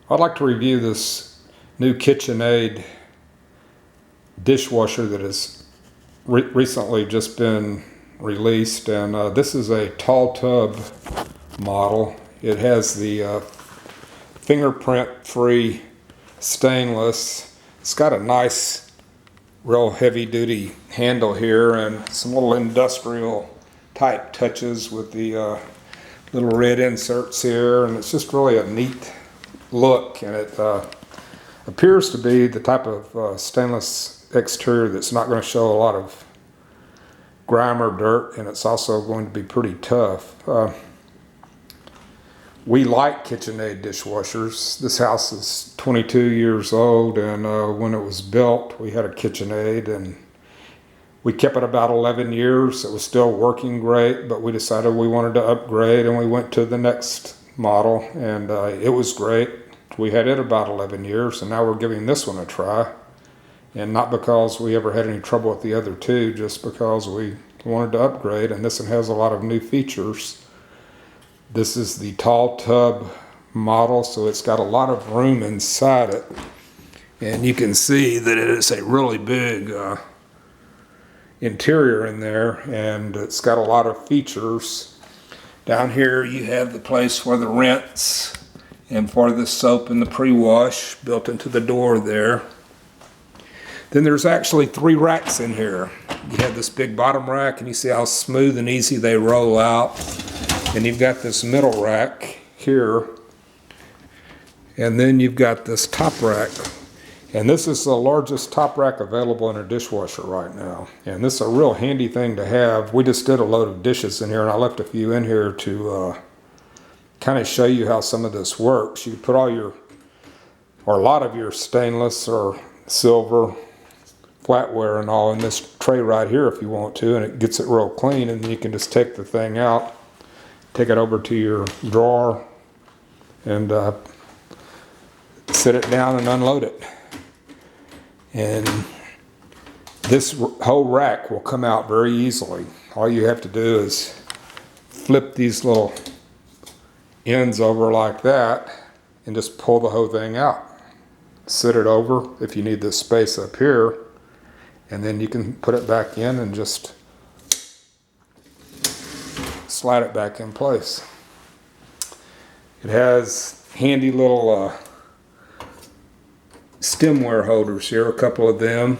I'd like to review this new KitchenAid dishwasher that has recently just been released, and this is a tall tub model. It has the fingerprint-free stainless. It's got a nice, real heavy-duty handle here and some little industrial type touches with the little red inserts here, and it's just really a neat look, and it appears to be the type of stainless exterior that's not going to show a lot of grime or dirt, and it's also going to be pretty tough. We like KitchenAid dishwashers. This house is 22 years old, and when it was built we had a KitchenAid, and we kept it about 11 years. It was still working great, but we decided we wanted to upgrade, and we went to the next model, and it was great. We had it about 11 years, and now we're giving this one a try. And not because we ever had any trouble with the other two, just because we wanted to upgrade, and this one has a lot of new features. This is the tall tub model, so it's got a lot of room inside it. And you can see that it is a really big interior in there, and it's got a lot of features. Down here you have the place for the rinse and for the soap and the pre-wash built into the door there. Then there's actually 3 racks in here. You have this big bottom rack, and you see how smooth and easy they roll out. And you've got this middle rack here, and then you've got this top rack. And this is the largest top rack available in a dishwasher right now. And this is a real handy thing to have. We just did a load of dishes in here, and I left a few in here to kind of show you how some of this works. You can put all your, or a lot of your stainless or silver flatware and all in this tray right here if you want to, and it gets it real clean, and then you can just take the thing out, take it over to your drawer, and sit it down and unload it. And this whole rack will come out very easily. All you have to do is flip these little ends over like that and just pull the whole thing out. Sit it over if you need this space up here, and then you can put it back in and just slide it back in place. It has handy little stemware holders here, a couple of them.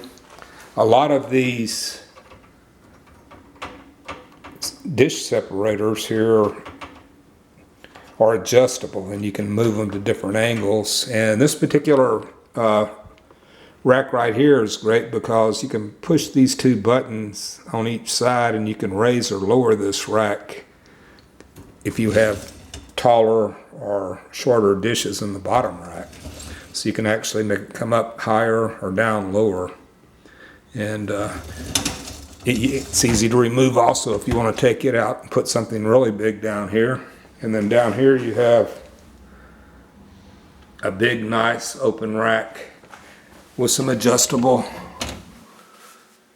A lot of these dish separators here are adjustable, and you can move them to different angles. And this particular rack right here is great because you can push these 2 buttons on each side, and you can raise or lower this rack if you have taller or shorter dishes in the bottom rack. So you can actually make it come up higher or down lower. And it's easy to remove also if you want to take it out and put something really big down here. And then down here you have a big, nice open rack with some adjustable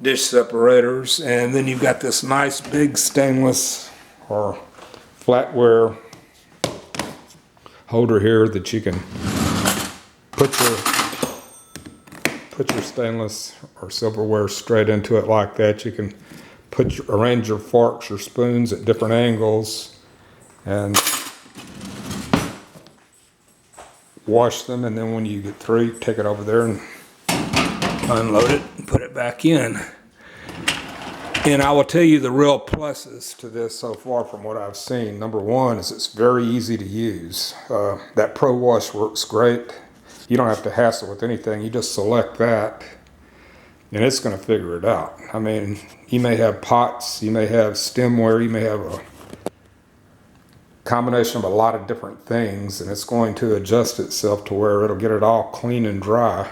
dish separators. And then you've got this nice big stainless or flatware holder here that you can put your stainless or silverware straight into it like that. You can arrange your forks or spoons at different angles and wash them, and then when you get through, take it over there and unload it and put it back in. And I will tell you the real pluses to this so far from what I've seen. Number one is it's very easy to use. That Pro Wash works great. You don't have to hassle with anything. You just select that, and it's going to figure it out. I mean, you may have pots, you may have stemware, you may have a combination of a lot of different things, and it's going to adjust itself to where it'll get it all clean and dry.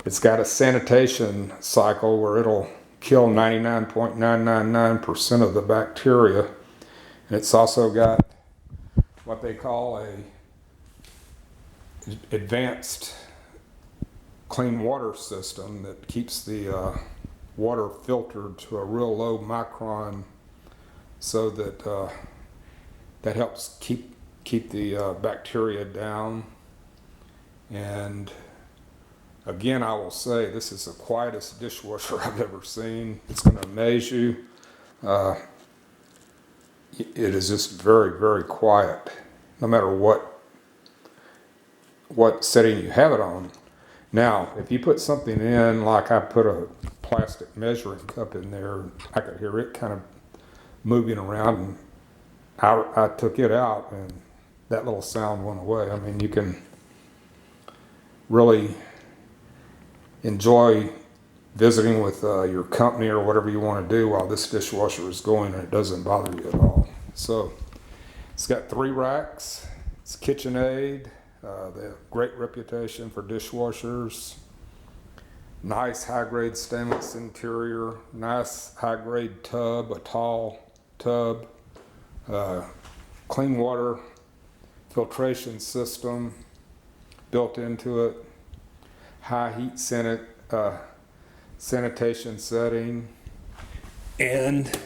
It's got a sanitation cycle where it'll kill 99.999% of the bacteria, and it's also got what they call a advanced clean water system that keeps the water filtered to a real low micron, so that that helps keep the bacteria down. And again, I will say this is the quietest dishwasher I've ever seen. It's going to amaze you. It is just very, very quiet, no matter what setting you have it on. Now, if you put something in, like I put a plastic measuring cup in there, I could hear it kind of moving around, and I took it out, and that little sound went away. I mean, you can really enjoy visiting with your company or whatever you want to do while this dishwasher is going, and it doesn't bother you at all. So it's got 3 racks. It's KitchenAid. They have great reputation for dishwashers. Nice high-grade stainless interior. Nice high-grade tub, a tall tub. Clean water filtration system built into it. High heat sanitation setting. And it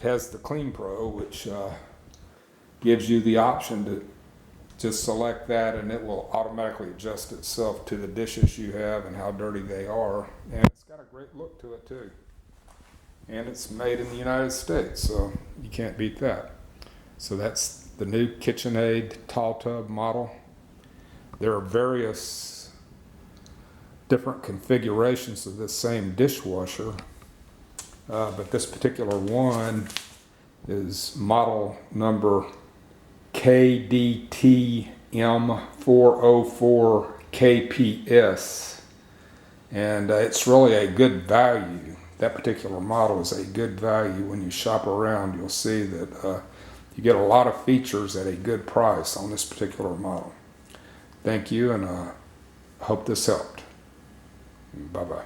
has the Clean Pro, which gives you the option to just select that, and it will automatically adjust itself to the dishes you have and how dirty they are. And it's got a great look to it too. And it's made in the United States, so you can't beat that. So that's the new KitchenAid tall tub model. There are various different configurations of this same dishwasher, but this particular one is model number KDTM404KPS, and it's really a good value. That particular model is a good value. When you shop around, you'll see that you get a lot of features at a good price on this particular model. Thank you, and I hope this helped. Bye-bye.